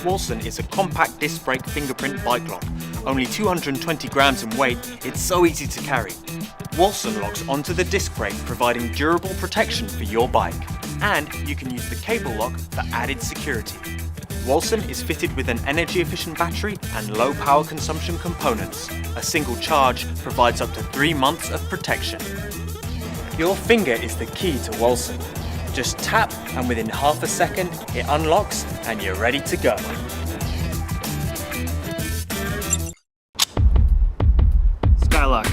Walsun is a compact disc brake fingerprint bike lock. Only 220 grams in weight, it's so easy to carry. Walsun locks onto the disc brake, providing durable protection for your bike. And you can use the cable lock for added security. Walsun is fitted with an energy-efficient battery and low power consumption components. A single charge provides up to 3 months of protection. Your finger is the key to Walsun. Just tap and within half a second it unlocks and you're ready to go. Skylock.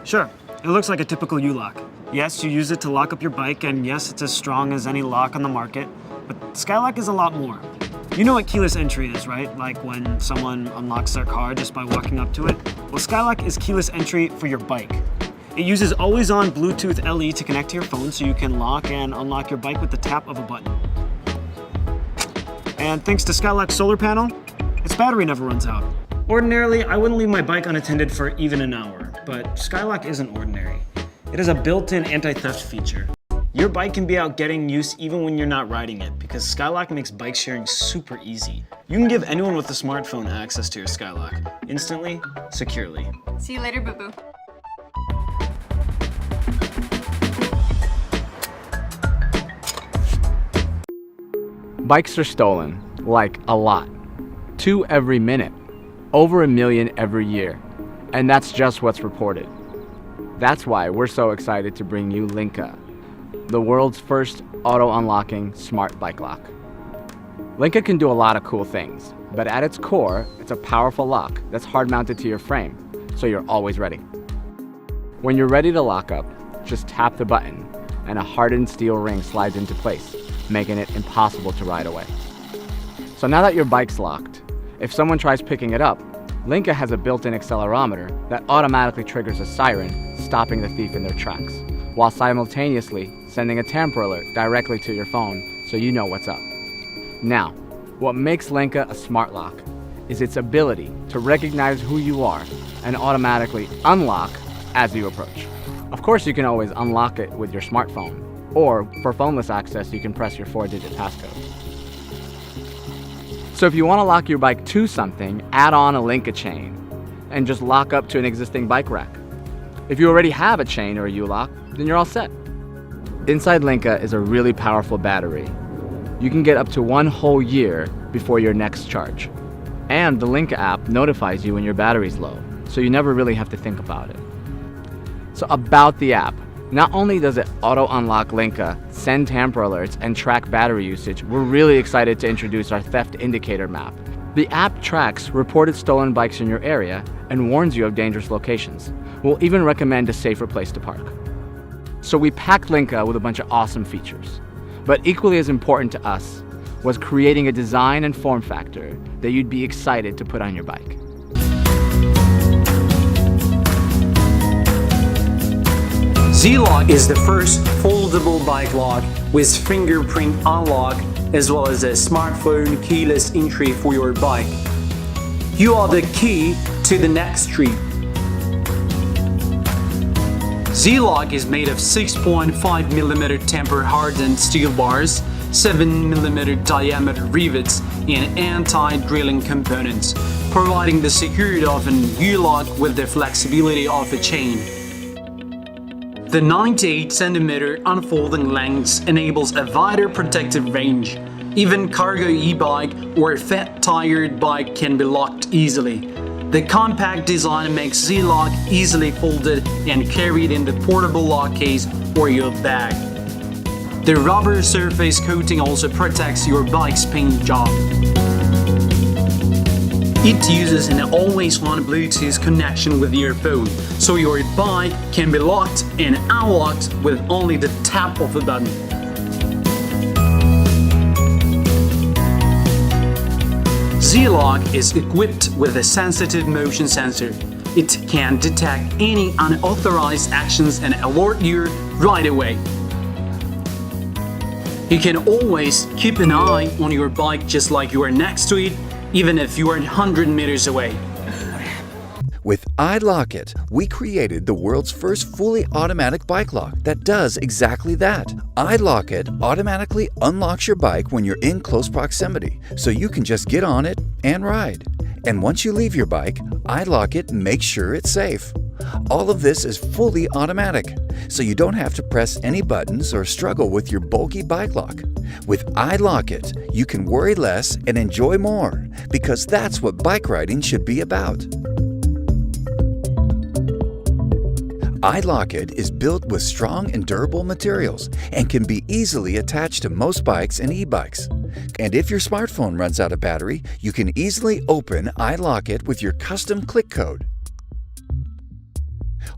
Sure, it looks like a typical U-lock. Yes, you use it to lock up your bike, and yes, it's as strong as any lock on the market, but Skylock is a lot more. You know what keyless entry is, right? Like when someone unlocks their car just by walking up to it? Well, Skylock is keyless entry for your bike. It uses always-on Bluetooth LE to connect to your phone so you can lock and unlock your bike with the tap of a button. And thanks to Skylock's solar panel, its battery never runs out. Ordinarily, I wouldn't leave my bike unattended for even an hour, but Skylock isn't ordinary. It has a built-in anti-theft feature. Your bike can be out getting use even when you're not riding it, because Skylock makes bike sharing super easy. You can give anyone with a smartphone access to your Skylock, instantly, securely. See you later, boo-boo. Bikes are stolen, like a lot. 2 every minute, over 1 million every year, and that's just what's reported. That's why we're so excited to bring you LINKA, the world's first auto-unlocking smart bike lock. LINKA can do a lot of cool things, but at its core, it's a powerful lock that's hard-mounted to your frame, so you're always ready. When you're ready to lock up, just tap the button, and a hardened steel ring slides into place, making it impossible to ride away. So now that your bike's locked, if someone tries picking it up, LINKA has a built-in accelerometer that automatically triggers a siren, stopping the thief in their tracks, while simultaneously sending a tamper alert directly to your phone so you know what's up. Now, what makes LINKA a smart lock is its ability to recognize who you are and automatically unlock as you approach. Of course, you can always unlock it with your smartphone, or for phoneless access, you can press your 4-digit passcode. So if you want to lock your bike to something, add on a LINKA chain and just lock up to an existing bike rack. If you already have a chain or a U-lock, then you're all set. Inside LINKA is a really powerful battery. You can get up to 1 whole year before your next charge. And the LINKA app notifies you when your battery's low, so you never really have to think about it. So about the app, not only does it auto-unlock LINKA, send tamper alerts, and track battery usage, we're really excited to introduce our theft indicator map. The app tracks reported stolen bikes in your area and warns you of dangerous locations. We'll even recommend a safer place to park. So we packed LINKA with a bunch of awesome features. But equally as important to us was creating a design and form factor that you'd be excited to put on your bike. Z-Lock is the first foldable bike lock with fingerprint unlock as well as a smartphone keyless entry for your bike. You are the key to the next street. Z-Lock is made of 6.5mm temper hardened steel bars, 7mm diameter rivets, and anti-drilling components, providing the security of an U-lock with the flexibility of a chain. The 98cm unfolding length enables a wider protective range. Even cargo e-bike or fat-tired bike can be locked easily. The compact design makes Z-Lock easily folded and carried in the portable lock case or your bag. The rubber surface coating also protects your bike's paint job. It uses an always-on Bluetooth connection with your phone, so your bike can be locked and unlocked with only the tap of a button. Z-Lock is equipped with a sensitive motion sensor. It can detect any unauthorized actions and alert you right away. You can always keep an eye on your bike just like you are next to it, even if you are 100 meters away. With iLock It, we created the world's first fully automatic bike lock that does exactly that. iLock It automatically unlocks your bike when you're in close proximity, so you can just get on it and ride. And once you leave your bike, iLock It makes sure it's safe. All of this is fully automatic, so you don't have to press any buttons or struggle with your bulky bike lock. With iLock It, you can worry less and enjoy more, because that's what bike riding should be about. iLock It is built with strong and durable materials and can be easily attached to most bikes and e-bikes. And if your smartphone runs out of battery, you can easily open iLock It with your custom click code.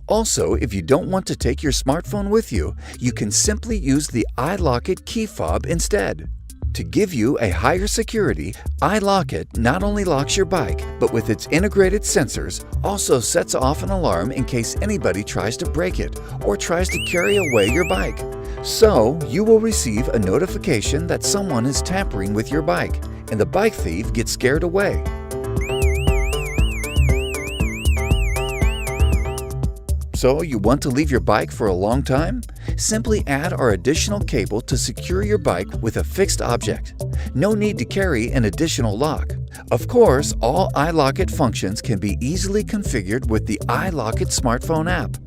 Also, if you don't want to take your smartphone with you, you can simply use the iLock It key fob instead. To give you a higher security, iLock It not only locks your bike, but with its integrated sensors, also sets off an alarm in case anybody tries to break it or tries to carry away your bike. So, you will receive a notification that someone is tampering with your bike, and the bike thief gets scared away. So, you want to leave your bike for a long time? Simply add our additional cable to secure your bike with a fixed object. No need to carry an additional lock. Of course, all iLock It functions can be easily configured with the iLock It smartphone app.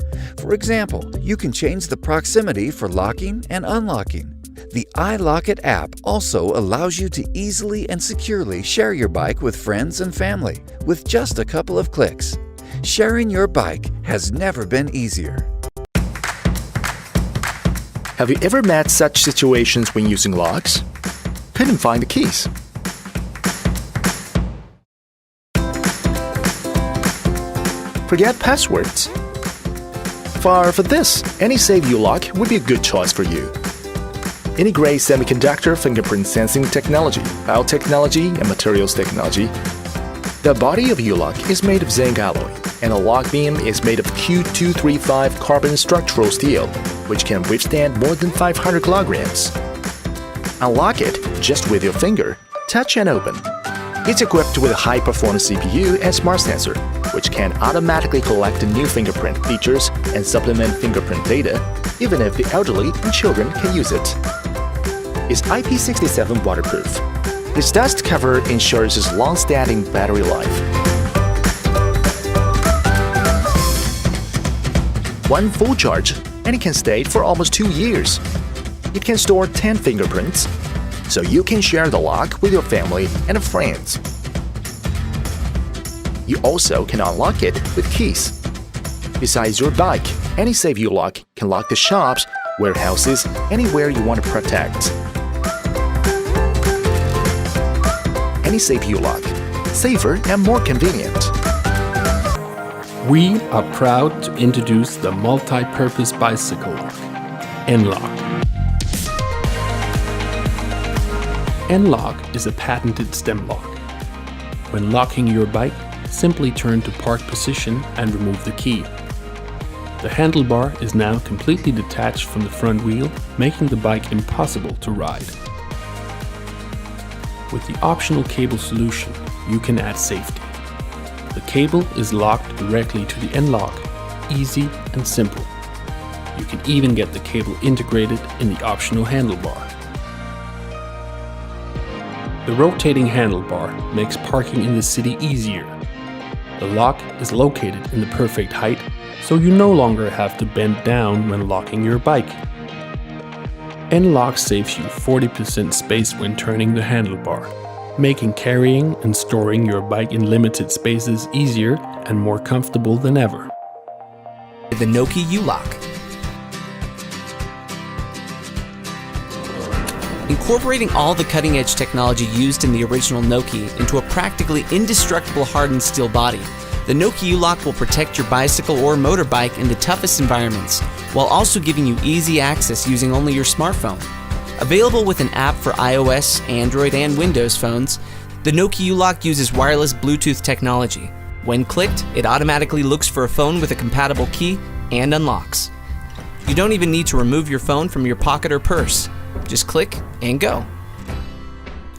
For example, you can change the proximity for locking and unlocking. The iLock It app also allows you to easily and securely share your bike with friends and family with just a couple of clicks. Sharing your bike has never been easier. Have you ever met such situations when using locks? Couldn't find the keys. Forget passwords. For this, Anylocksafe U-Lock would be a good choice for you. Integrates semiconductor fingerprint sensing technology, biotechnology, and materials technology. The body of U-Lock is made of zinc alloy, and the lock beam is made of Q235 carbon structural steel, which can withstand more than 500 kilograms. Unlock it just with your finger, touch and open. It's equipped with a high-performance CPU and smart sensor, which can automatically collect new fingerprint features and supplement fingerprint data, even if the elderly and children can use it. It's IP67 waterproof. Its dust cover ensures its long-standing battery life. One full charge, and it can stay for almost 2 years. It can store 10 fingerprints, so you can share the lock with your family and friends. You also can unlock it with keys. Besides your bike, Anylocksafe U-Lock can lock the shops, warehouses, anywhere you want to protect. Anylocksafe U-Lock, safer and more convenient. We are proud to introduce the multi-purpose bicycle lock, N-Lock. N-Lock is a patented stem lock. When locking your bike, simply turn to park position and remove the key. The handlebar is now completely detached from the front wheel, making the bike impossible to ride. With the optional cable solution, you can add safety. The cable is locked directly to the N-Lock, easy and simple. You can even get the cable integrated in the optional handlebar. The rotating handlebar makes parking in the city easier. The lock is located in the perfect height, so you no longer have to bend down when locking your bike. N-Lock saves you 40% space when turning the handlebar, making carrying and storing your bike in limited spaces easier and more comfortable than ever. The Noke U-Lock. Incorporating all the cutting-edge technology used in the original Noke into a practically indestructible hardened steel body, the Noke U-Lock will protect your bicycle or motorbike in the toughest environments, while also giving you easy access using only your smartphone. Available with an app for iOS, Android, and Windows phones, the Noke U-Lock uses wireless Bluetooth technology. When clicked, it automatically looks for a phone with a compatible key and unlocks. You don't even need to remove your phone from your pocket or purse. Just click and go.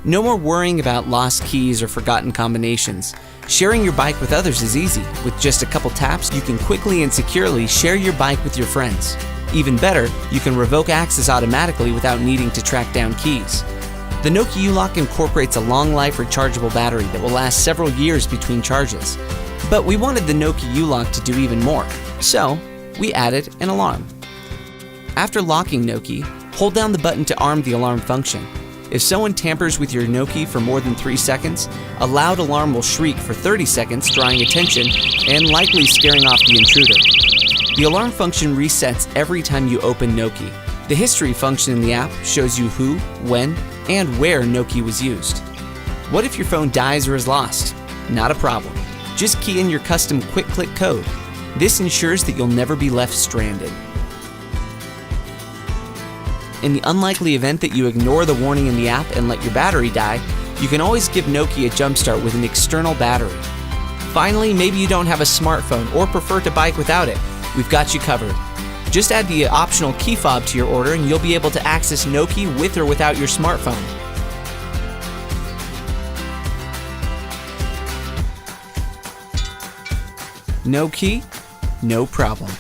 No more worrying about lost keys or forgotten combinations. Sharing your bike with others is easy. With just a couple taps, you can quickly and securely share your bike with your friends. Even better, you can revoke access automatically without needing to track down keys. The Noke U lock incorporates a long-life rechargeable battery that will last several years between charges. But we wanted the Noke U lock to do even more, so we added an alarm. After locking Noke, hold down the button to arm the alarm function. If someone tampers with your Noke for more than 3 seconds, a loud alarm will shriek for 30 seconds, drawing attention and likely scaring off the intruder. The alarm function resets every time you open Noke. The history function in the app shows you who, when, and where Noke was used. What if your phone dies or is lost? Not a problem. Just key in your custom quick click code. This ensures that you'll never be left stranded. In the unlikely event that you ignore the warning in the app and let your battery die, you can always give Noke a jumpstart with an external battery. Finally, maybe you don't have a smartphone or prefer to bike without it. We've got you covered. Just add the optional key fob to your order and you'll be able to access Noke with or without your smartphone. No key? No problem.